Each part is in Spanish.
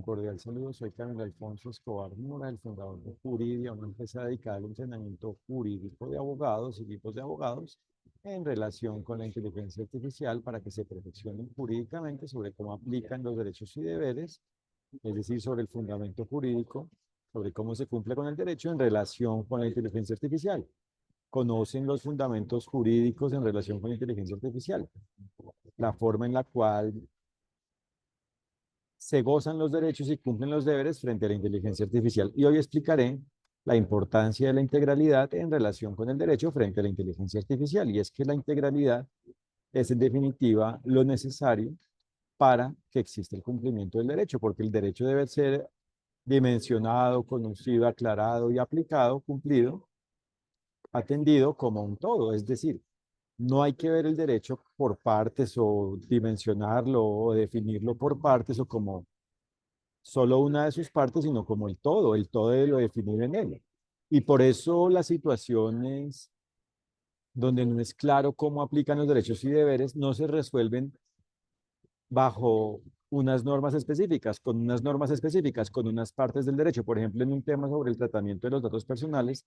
Un cordial saludo, soy Camilo Alfonso Escobar Mora, el fundador de Juridia, una empresa dedicada al entrenamiento jurídico de abogados y equipos de abogados en relación con la inteligencia artificial para que se perfeccionen jurídicamente sobre cómo aplican los derechos y deberes, es decir, sobre el fundamento jurídico, sobre cómo se cumple con el derecho en relación con la inteligencia artificial. Conocen los fundamentos jurídicos en relación con la inteligencia artificial, la forma en la cual se gozan los derechos y cumplen los deberes frente a la inteligencia artificial. Y hoy explicaré la importancia de la integralidad en relación con el derecho frente a la inteligencia artificial. Y es que la integralidad es en definitiva lo necesario para que exista el cumplimiento del derecho, porque el derecho debe ser dimensionado, conocido, aclarado y aplicado, cumplido, atendido como un todo. Es decir, no hay que ver el derecho por partes o dimensionarlo o definirlo por partes o como solo una de sus partes, sino como el todo debe lo definir en él. Y por eso las situaciones donde no es claro cómo aplican los derechos y deberes no se resuelven bajo unas normas específicas, con unas partes del derecho. Por ejemplo, en un tema sobre el tratamiento de los datos personales,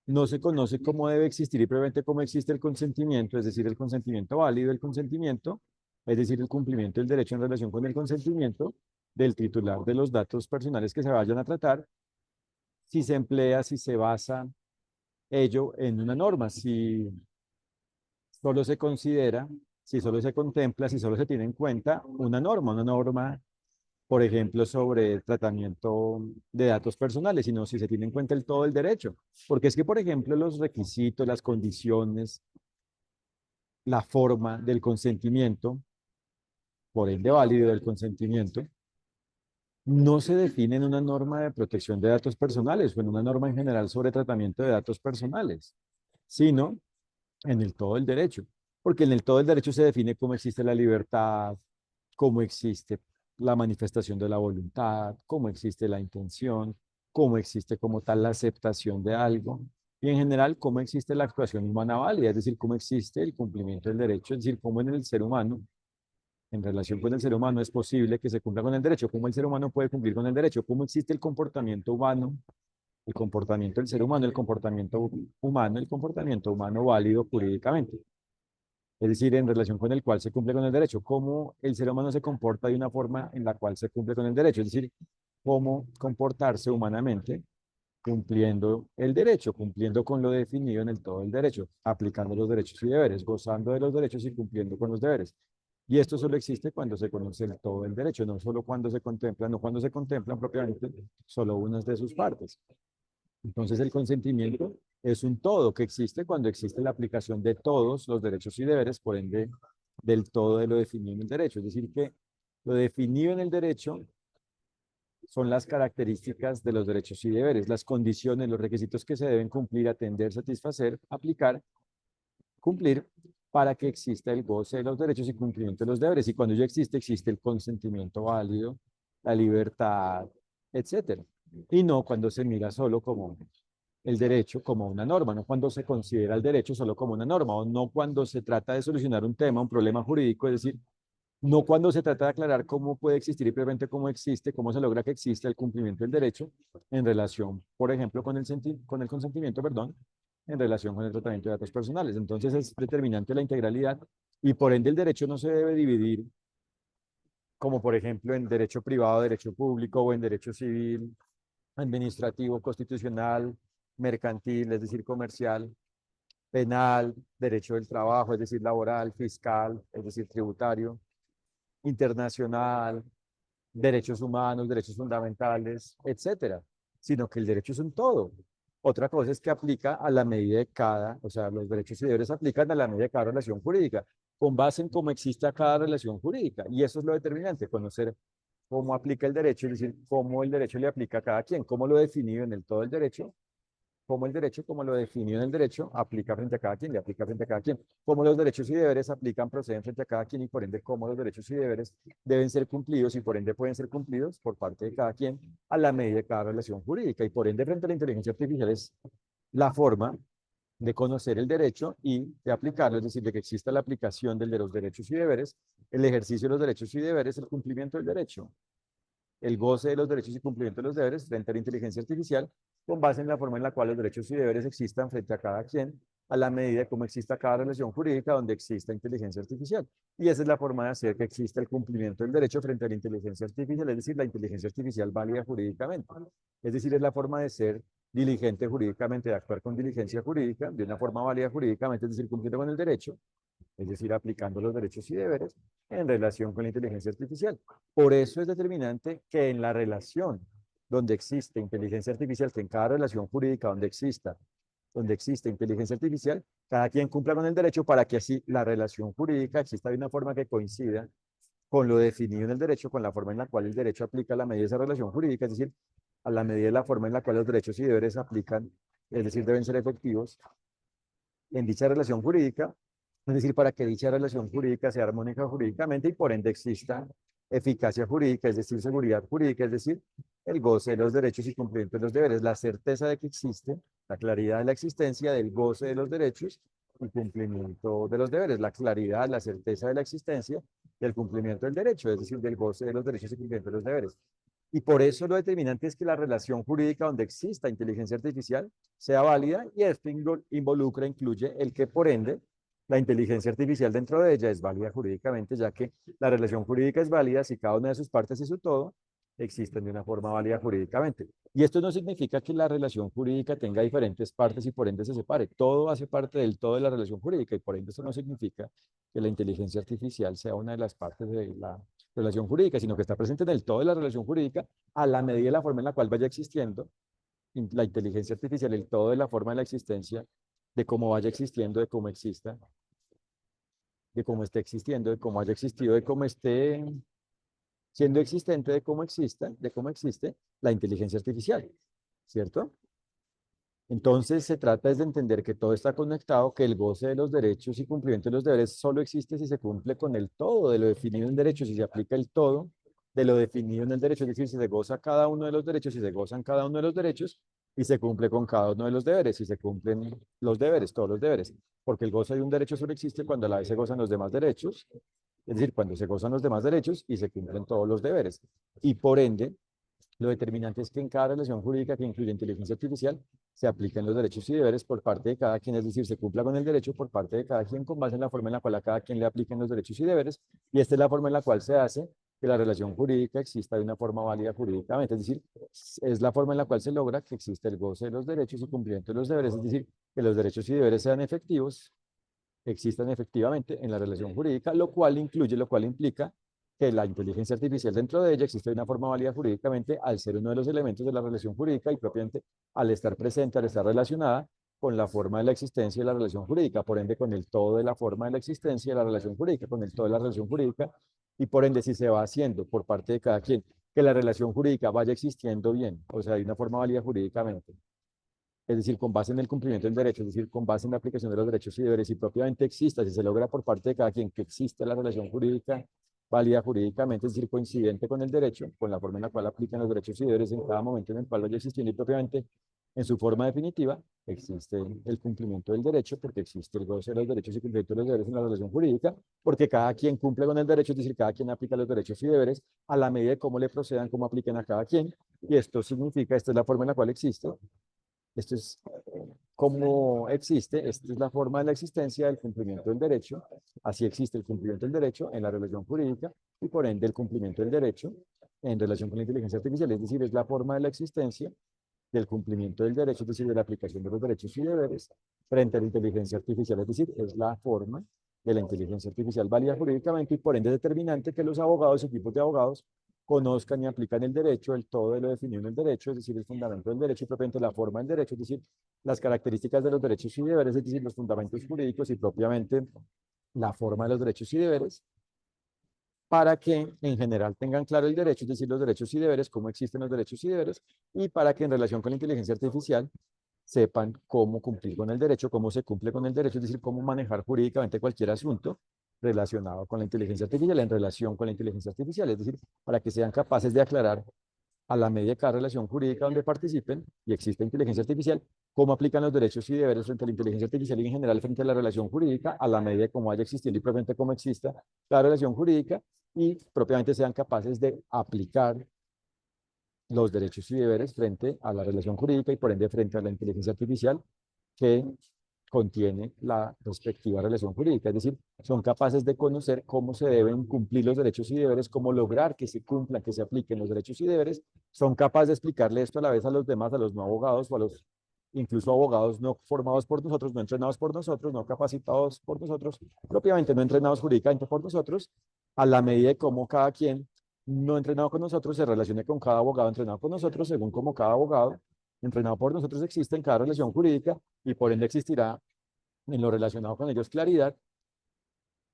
no se conoce cómo debe existir y previamente cómo existe el consentimiento, es decir, el consentimiento válido, el consentimiento, es decir, el cumplimiento del derecho en relación con el consentimiento del titular de los datos personales que se vayan a tratar, si se emplea, si se basa ello en una norma, si solo se considera, si solo se contempla, si solo se tiene en cuenta una norma, por ejemplo, sobre el tratamiento de datos personales, sino si se tiene en cuenta el todo el derecho. Porque es que, por ejemplo, los requisitos, las condiciones, la forma del consentimiento, por ende válido del consentimiento, no se define en una norma de protección de datos personales o en una norma en general sobre tratamiento de datos personales, sino en el todo el derecho. Porque en el todo el derecho se define cómo existe la libertad, cómo existe la manifestación de la voluntad, cómo existe la intención, cómo existe como tal la aceptación de algo, y en general cómo existe la actuación humana válida, es decir, cómo existe el cumplimiento del derecho, es decir, cómo en el ser humano, en relación con el ser humano, es posible que se cumpla con el derecho, cómo el ser humano puede cumplir con el derecho, cómo existe el comportamiento humano, el comportamiento del ser humano, el comportamiento humano válido jurídicamente, es decir, en relación con el cual se cumple con el derecho, cómo el ser humano se comporta de una forma en la cual se cumple con el derecho, es decir, cómo comportarse humanamente cumpliendo el derecho, cumpliendo con lo definido en el todo el derecho, aplicando los derechos y deberes, gozando de los derechos y cumpliendo con los deberes. Y esto solo existe cuando se conoce el todo el derecho, no solo cuando se contempla, no cuando se contemplan propiamente solo unas de sus partes. Entonces el consentimiento es un todo que existe cuando existe la aplicación de todos los derechos y deberes, por ende del todo de lo definido en el derecho. Es decir, que lo definido en el derecho son las características de los derechos y deberes, las condiciones, los requisitos que se deben cumplir, atender, satisfacer, aplicar, cumplir para que exista el goce de los derechos y cumplimiento de los deberes. Y cuando ya existe, existe el consentimiento válido, la libertad, etcétera. Y no cuando se mira solo como el derecho como una norma, no cuando se considera el derecho solo como una norma, o no cuando se trata de solucionar un tema, un problema jurídico, es decir, no cuando se trata de aclarar cómo puede existir y previamente cómo existe, cómo se logra que exista el cumplimiento del derecho en relación, por ejemplo, con el consentimiento, perdón, en relación con el tratamiento de datos personales. Entonces es determinante la integralidad y por ende el derecho no se debe dividir como por ejemplo en derecho privado, derecho público o en derecho civil, administrativo, constitucional, mercantil, es decir, comercial, penal, derecho del trabajo, es decir, laboral, fiscal, es decir, tributario, internacional, derechos humanos, derechos fundamentales, etcétera, sino que el derecho es un todo. Otra cosa es que aplica a la medida de cada, o sea, los derechos y deberes aplican a la medida de cada relación jurídica, con base en cómo exista cada relación jurídica. Y eso es lo determinante, conocer cómo aplica el derecho, es decir, cómo el derecho le aplica a cada quien, cómo lo definido en el todo el derecho, cómo el derecho, como lo definido en el derecho, aplica frente a cada quien, le aplica frente a cada quien, cómo los derechos y deberes aplican, proceden frente a cada quien y por ende cómo los derechos y deberes deben ser cumplidos y por ende pueden ser cumplidos por parte de cada quien a la medida de cada relación jurídica y por ende frente a la inteligencia artificial es la forma de conocer el derecho y de aplicarlo, es decir, de que exista la aplicación de los derechos y deberes, el ejercicio de los derechos y deberes, el cumplimiento del derecho. el goce de los derechos y cumplimiento de los deberes frente a la inteligencia artificial, con base en la forma en la cual los derechos y deberes existan frente a cada quien, a la medida de cómo exista cada relación jurídica donde exista inteligencia artificial. Y esa es la forma de hacer que exista el cumplimiento del derecho frente a la inteligencia artificial, es decir, la inteligencia artificial válida jurídicamente. Es decir, es la forma de ser diligente jurídicamente, de actuar con diligencia jurídica, de una forma válida jurídicamente, es decir, cumpliendo con el derecho, es decir, aplicando los derechos y deberes en relación con la inteligencia artificial. Por eso es determinante que en la relación donde existe inteligencia artificial, que en cada relación jurídica donde existe inteligencia artificial, cada quien cumpla con el derecho para que así la relación jurídica exista de una forma que coincida con lo definido en el derecho, con la forma en la cual el derecho aplica a la medida de esa relación jurídica, es decir, a la medida de la forma en la cual los derechos y deberes aplican, es decir, deben ser efectivos en dicha relación jurídica, es decir, para que dicha relación jurídica sea armónica jurídicamente y por ende exista eficacia jurídica, es decir, seguridad jurídica, es decir, el goce de los derechos y cumplimiento de los deberes, la certeza de que existe, la claridad de la existencia del goce de los derechos y cumplimiento de los deberes, la claridad, la certeza de la existencia del cumplimiento del derecho, es decir, del goce de los derechos y cumplimiento de los deberes. Y por eso lo determinante es que la relación jurídica donde exista inteligencia artificial sea válida y esto involucra, incluye el que por ende la inteligencia artificial dentro de ella es válida jurídicamente, ya que la relación jurídica es válida si cada una de sus partes y su todo existen de una forma válida jurídicamente. Y esto no significa que la relación jurídica tenga diferentes partes y por ende se separe. Todo hace parte del todo de la relación jurídica y por ende eso no significa que la inteligencia artificial sea una de las partes de la relación jurídica, sino que está presente en el todo de la relación jurídica a la medida de la forma en la cual vaya existiendo la inteligencia artificial, el todo de la forma de la existencia, de cómo vaya existiendo, de cómo exista, de cómo esté existiendo, de cómo haya existido, de cómo esté siendo existente, de cómo exista, de cómo existe la inteligencia artificial, ¿cierto? Entonces se trata es de entender que todo está conectado, que el goce de los derechos y cumplimiento de los deberes solo existe si se cumple con el todo de lo definido en derecho, si se aplica el todo de lo definido en el derecho, es decir, si se goza cada uno de los derechos, si se gozan cada uno de los derechos y se cumple con cada uno de los deberes, si se cumplen los deberes, todos los deberes, porque el goce de un derecho solo existe cuando a la vez se gozan los demás derechos, es decir, cuando se gozan los demás derechos y se cumplen todos los deberes. Y por ende, lo determinante es que en cada relación jurídica que incluye inteligencia artificial se apliquen los derechos y deberes por parte de cada quien, es decir, se cumpla con el derecho por parte de cada quien con base en la forma en la cual a cada quien le apliquen los derechos y deberes, y esta es la forma en la cual se hace que la relación jurídica exista de una forma válida jurídicamente, es decir, es la forma en la cual se logra que exista el goce de los derechos y cumplimiento de los deberes, es decir, que los derechos y deberes sean efectivos, existan efectivamente en la relación jurídica, lo cual incluye, lo cual implica que la inteligencia artificial dentro de ella existe de una forma válida jurídicamente al ser uno de los elementos de la relación jurídica y propiamente al estar presente, al estar relacionada con la forma de la existencia de la relación jurídica, por ende con el todo de la forma de la existencia de la relación jurídica, con el todo de la relación jurídica y por ende si se va haciendo por parte de cada quien que la relación jurídica vaya existiendo bien, o sea, de una forma válida jurídicamente, es decir, con base en el cumplimiento del derecho, es decir, con base en la aplicación de los derechos y deberes, y propiamente exista, si se logra por parte de cada quien que exista la relación jurídica válida jurídicamente, es decir, coincidente con el derecho, con la forma en la cual aplican los derechos y deberes en cada momento en el cual vaya existiendo y propiamente en su forma definitiva, existe el cumplimiento del derecho, porque existe el goce de los derechos y cumplimiento de los deberes en la relación jurídica, porque cada quien cumple con el derecho, es decir, cada quien aplica los derechos y deberes a la medida de cómo le procedan, cómo apliquen a cada quien, y esto significa, esta es la forma en la cual existe, esto es cómo existe, esta es la forma de la existencia del cumplimiento del derecho, así existe el cumplimiento del derecho en la relación jurídica y por ende el cumplimiento del derecho en relación con la inteligencia artificial, es decir, es la forma de la existencia del cumplimiento del derecho, es decir, de la aplicación de los derechos y deberes frente a la inteligencia artificial, es decir, es la forma de la inteligencia artificial válida jurídicamente y por ende determinante que los abogados, equipos de abogados, conozcan y aplican el derecho, el todo de lo definido en el derecho, es decir, el fundamento del derecho y propiamente la forma del derecho, es decir, las características de los derechos y deberes, es decir, los fundamentos jurídicos y propiamente la forma de los derechos y deberes, para que en general tengan claro el derecho, es decir, los derechos y deberes, cómo existen los derechos y deberes, y para que en relación con la inteligencia artificial sepan cómo cumplir con el derecho, cómo se cumple con el derecho, es decir, cómo manejar jurídicamente cualquier asunto relacionado con la inteligencia artificial, en relación con la inteligencia artificial, es decir, para que sean capaces de aclarar a la medida de cada relación jurídica donde participen y existe inteligencia artificial, cómo aplican los derechos y deberes frente a la inteligencia artificial y en general frente a la relación jurídica, a la medida de cómo vaya existiendo y propiamente cómo exista la relación jurídica y propiamente sean capaces de aplicar los derechos y deberes frente a la relación jurídica y por ende frente a la inteligencia artificial que contiene la respectiva relación jurídica. Es decir, son capaces de conocer cómo se deben cumplir los derechos y deberes, cómo lograr que se cumplan, que se apliquen los derechos y deberes. Son capaces de explicarle esto a la vez a los demás, a los no abogados o a los incluso abogados no formados por nosotros, no entrenados por nosotros, no capacitados por nosotros, propiamente no entrenados jurídicamente por nosotros, a la medida de cómo cada quien no entrenado con nosotros se relacione con cada abogado entrenado con nosotros, según como cada abogado entrenado por nosotros existe en cada relación jurídica y por ende existirá en lo relacionado con ellos claridad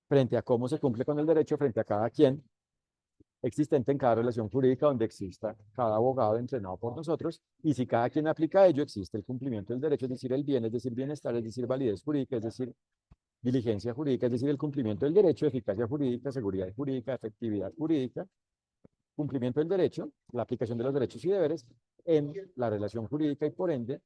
frente a cómo se cumple con el derecho frente a cada quien existente en cada relación jurídica donde exista cada abogado entrenado por nosotros y si cada quien aplica ello existe el cumplimiento del derecho, es decir, el bien, es decir, bienestar, es decir, validez jurídica, es decir, diligencia jurídica, es decir, el cumplimiento del derecho, eficacia jurídica, seguridad jurídica, efectividad jurídica, cumplimiento del derecho, la aplicación de los derechos y deberes en la relación jurídica y por ende,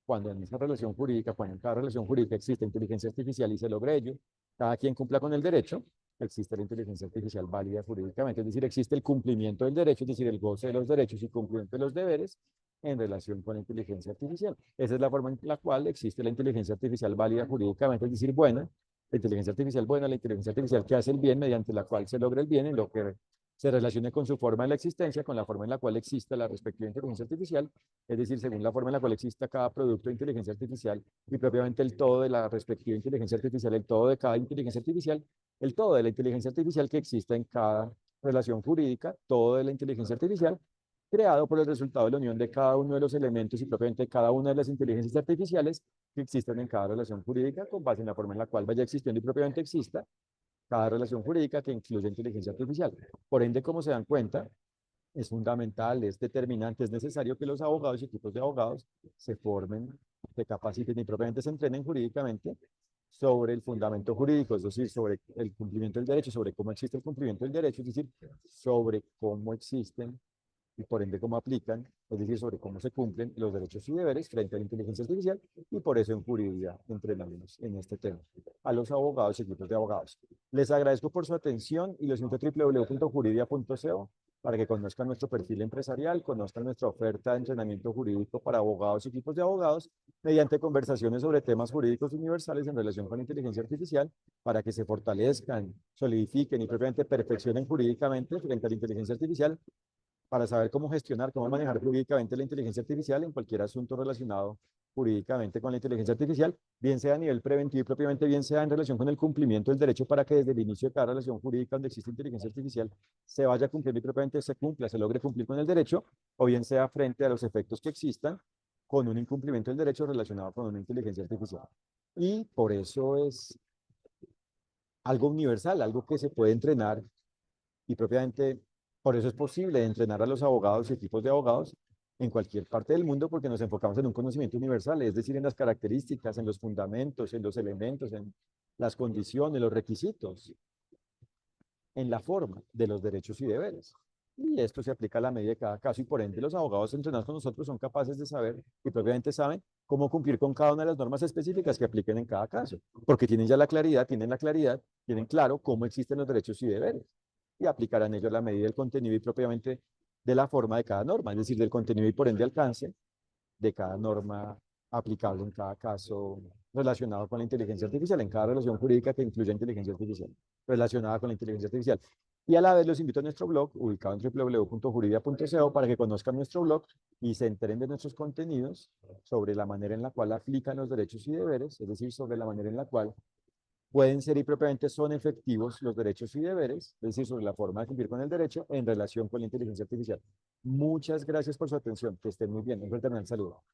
cuando en esa relación jurídica, cuando en cada relación jurídica existe inteligencia artificial y se logra ello, cada quien cumpla con el derecho, existe la inteligencia artificial válida jurídicamente, es decir, existe el cumplimiento del derecho, es decir, el goce de los derechos y cumplimiento de los deberes en relación con la inteligencia artificial. Esa es la forma en la cual existe la inteligencia artificial válida jurídicamente, es decir, buena, la inteligencia artificial buena, la inteligencia artificial que hace el bien mediante la cual se logra el bien en lo que se relacione con su forma de la existencia, con la forma en la cual existe la respectiva inteligencia artificial, es decir, según la forma en la cual exista cada producto de inteligencia artificial y propiamente el todo de la respectiva inteligencia artificial, el todo de cada inteligencia artificial, el todo de la inteligencia artificial que exista en cada relación jurídica, todo de la inteligencia artificial, creado por el resultado de la unión de cada uno de los elementos y propiamente cada una de las inteligencias artificiales que existen en cada relación jurídica con base en la forma en la cual vaya existiendo y propiamente exista cada relación jurídica que incluye inteligencia artificial. Por ende, como se dan cuenta, es fundamental, es determinante, es necesario que los abogados y equipos de abogados se formen, se capaciten y propiamente se entrenen jurídicamente sobre el fundamento jurídico, es decir, sobre el cumplimiento del derecho, sobre cómo existe el cumplimiento del derecho, es decir, sobre cómo existen y por ende cómo aplican, es decir, sobre cómo se cumplen los derechos y deberes frente a la inteligencia artificial y por eso en Juridia entrenamos en este tema a los abogados y equipos de abogados. Les agradezco por su atención y los invito a www.juridia.co para que conozcan nuestro perfil empresarial, conozcan nuestra oferta de entrenamiento jurídico para abogados y equipos de abogados mediante conversaciones sobre temas jurídicos universales en relación con la inteligencia artificial para que se fortalezcan, solidifiquen y propiamente perfeccionen jurídicamente frente a la inteligencia artificial para saber cómo gestionar, cómo manejar jurídicamente la inteligencia artificial en cualquier asunto relacionado jurídicamente con la inteligencia artificial, bien sea a nivel preventivo y propiamente bien sea en relación con el cumplimiento del derecho para que desde el inicio de cada relación jurídica donde existe inteligencia artificial se vaya cumpliendo y propiamente se cumpla, se logre cumplir con el derecho, o bien sea frente a los efectos que existan con un incumplimiento del derecho relacionado con una inteligencia artificial. Y por eso es algo universal, algo que se puede entrenar y propiamente por eso es posible entrenar a los abogados y equipos de abogados en cualquier parte del mundo porque nos enfocamos en un conocimiento universal, es decir, en las características, en los fundamentos, en los elementos, en las condiciones, los requisitos, en la forma de los derechos y deberes. Y esto se aplica a la medida de cada caso y por ende los abogados entrenados con nosotros son capaces de saber y propiamente saben cómo cumplir con cada una de las normas específicas que apliquen en cada caso, porque tienen ya la claridad, tienen claro cómo existen los derechos y deberes y aplicarán ellos la medida del contenido y propiamente de la forma de cada norma, es decir, del contenido y por ende alcance de cada norma aplicable en cada caso relacionado con la inteligencia artificial, en cada relación jurídica que incluya inteligencia artificial, relacionada con la inteligencia artificial. Y a la vez los invito a nuestro blog, ubicado en www.juridia.co, para que conozcan nuestro blog y se enteren de nuestros contenidos sobre la manera en la cual aplican los derechos y deberes, es decir, sobre la manera en la cual pueden ser y propiamente son efectivos los derechos y deberes, es decir, sobre la forma de cumplir con el derecho en relación con la inteligencia artificial. Muchas gracias por su atención, que estén muy bien. Un fraternal saludo.